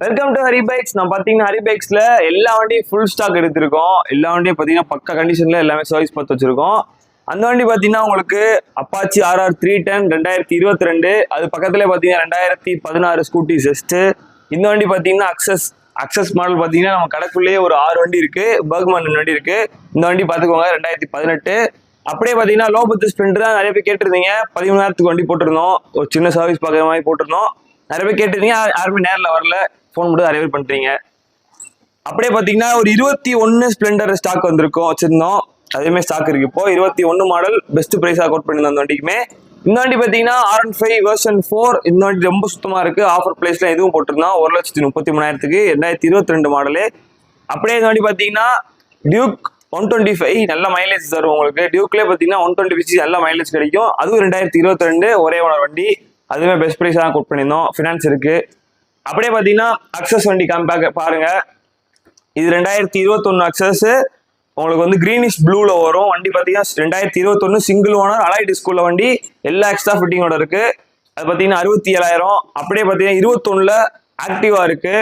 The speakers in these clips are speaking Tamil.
Welcome to Hari bikes. நான் பார்த்தீங்கன்னா ஹரி பைக்ஸ்ல எல்லா வண்டியும் ஃபுல் ஸ்டாக் எடுத்திருக்கோம். எல்லா வண்டியும் பார்த்தீங்கன்னா பக்க கண்டிஷன்ல எல்லாமே சர்வீஸ் பார்த்து வச்சிருக்கோம். அந்த வண்டி பார்த்தீங்கன்னா உங்களுக்கு அப்பாச்சி RR 310 2022. அது பக்கத்துல பார்த்தீங்கன்னா 2016 ஸ்கூட்டி ஜெஸ்ட். இந்த வண்டி பார்த்தீங்கன்னா அக்சஸ் மாடல் பார்த்தீங்கன்னா நம்ம கடைக்குள்ளேயே ஒரு 6 வண்டி இருக்கு. பர்க்மன் வண்டி இருக்கு. இந்த வண்டி பார்த்துக்கோங்க 2018. அப்படியே பார்த்தீங்கன்னா லோ பட்ஜெட் ஸ்ப்ளெண்டர் தான் நிறைய பேர் கேட்டிருந்தீங்க. 13,000 வண்டி போட்டிருந்தோம். ஒரு சின்ன சர்வீஸ் பார்க்குற மாதிரி போட்டிருந்தோம். நிறைய பேர் கேட்டிருந்தீங்க, யாருமே நேரில் வரல, ஃபோன் மட்டும் நிறைய பேர் பண்ணுறீங்க. அப்படியே பார்த்தீங்கன்னா ஒரு 21 ஸ்ப்ளெண்டர் ஸ்டாக் வந்திருக்கோம், வச்சிருந்தோம். அதேமாதிரி ஸ்டாக் இருக்கு. இப்போ 21 மாடல் பெஸ்ட் ப்ரைஸாக கோட் பண்ணியிருந்தோம் அந்த வண்டிக்குமே. இந்த வண்டி பார்த்தீங்கன்னா R15 வெர்ஷன் 4. இந்த வண்டி ரொம்ப சுத்தமாக இருக்கு. ஆஃபர் பிரைஸ்ல எதுவும் போட்டிருந்தோம். 1,33,000க்கு 2022 மாடலு. அப்படியே இந்த வண்டி பார்த்தீங்கன்னா டியூக் 125 நல்ல மைலேஜ் தரும் உங்களுக்கு. டியூக்லேயே பார்த்தீங்கன்னா 125 நல்ல மைலேஜ் கிடைக்கும். அதுவும் 2022 ஒரே ஓனர் வண்டி. அதுவுமே பெஸ்ட் ப்ரைஸ் தான் கோட் பண்ணியிருந்தோம். ஃபினான்ஸ் இருக்கு. அப்படியே பார்த்தீங்கன்னா அக்சஸ் வண்டி பாருங்க. இது 2021 அக்சஸ். உங்களுக்கு வந்து கிரீனிஷ் ப்ளூல வரும். வண்டி பார்த்தீங்கன்னா 2021 சிங்கிள் ஓனர் அலாய் டிஸ்குள்ள வண்டி. எல்லா எக்ஸ்ட்ரா ஃபிட்டிங்கோட இருக்கு. அது பார்த்தீங்கன்னா 67,000. அப்படியே பார்த்தீங்கன்னா 21ல ஆக்டிவா இருக்கு.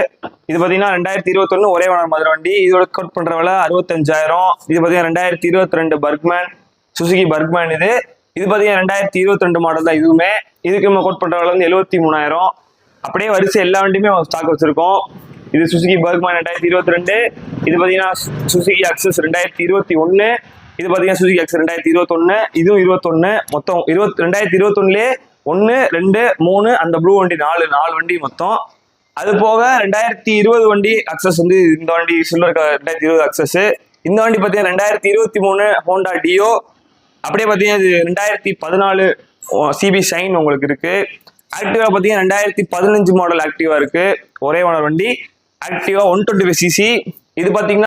இது பார்த்தீங்கன்னா 2021 ஒரே ஓனர் மாதிரி வண்டி. இதோட கோட் பண்ற விலை 65,000. இது பார்த்தீங்கன்னா 2022 பர்க்மேன், சுசுகி பர்க்மேன். இது பார்த்தீங்கன்னா 2022 மாடல் தான் இதுவுமே. இதுக்கு நம்ம கோட் பண்ற விலை வந்து 73,000. அப்படியே வரிசை எல்லா வண்டியுமே ஸ்டாக் வச்சிருக்கோம். இது சுசுகி பர்க்மேன் 2022. இது பார்த்தீங்கன்னா சுசுகி அக்சஸ் 2021. இது பார்த்தீங்கன்னா சுசுகி அக்சஸ் 2021. இதுவும் 21. மொத்தம் 2021லே 1, 2, 3 அந்த ப்ளூ வண்டி 4 வண்டி மொத்தம். அது போக 2020 வண்டி அக்சஸ் வந்து இந்த வண்டி சில்வர் 2020 அக்சஸ். இந்த வண்டி பார்த்தீங்கன்னா 2023 ஹோண்டா டியோ. அப்படியே பார்த்தீங்கன்னா இது 2014 சிபி ஷைன் உங்களுக்கு இருக்கு. ஆக்டிவா பார்த்தீங்கன்னா 2015 மாடல் ஆக்டிவா இருக்கு. ஒரே ஓனர் வண்டி. ஆக்டிவா 125cc. இது பார்த்தீங்கன்னா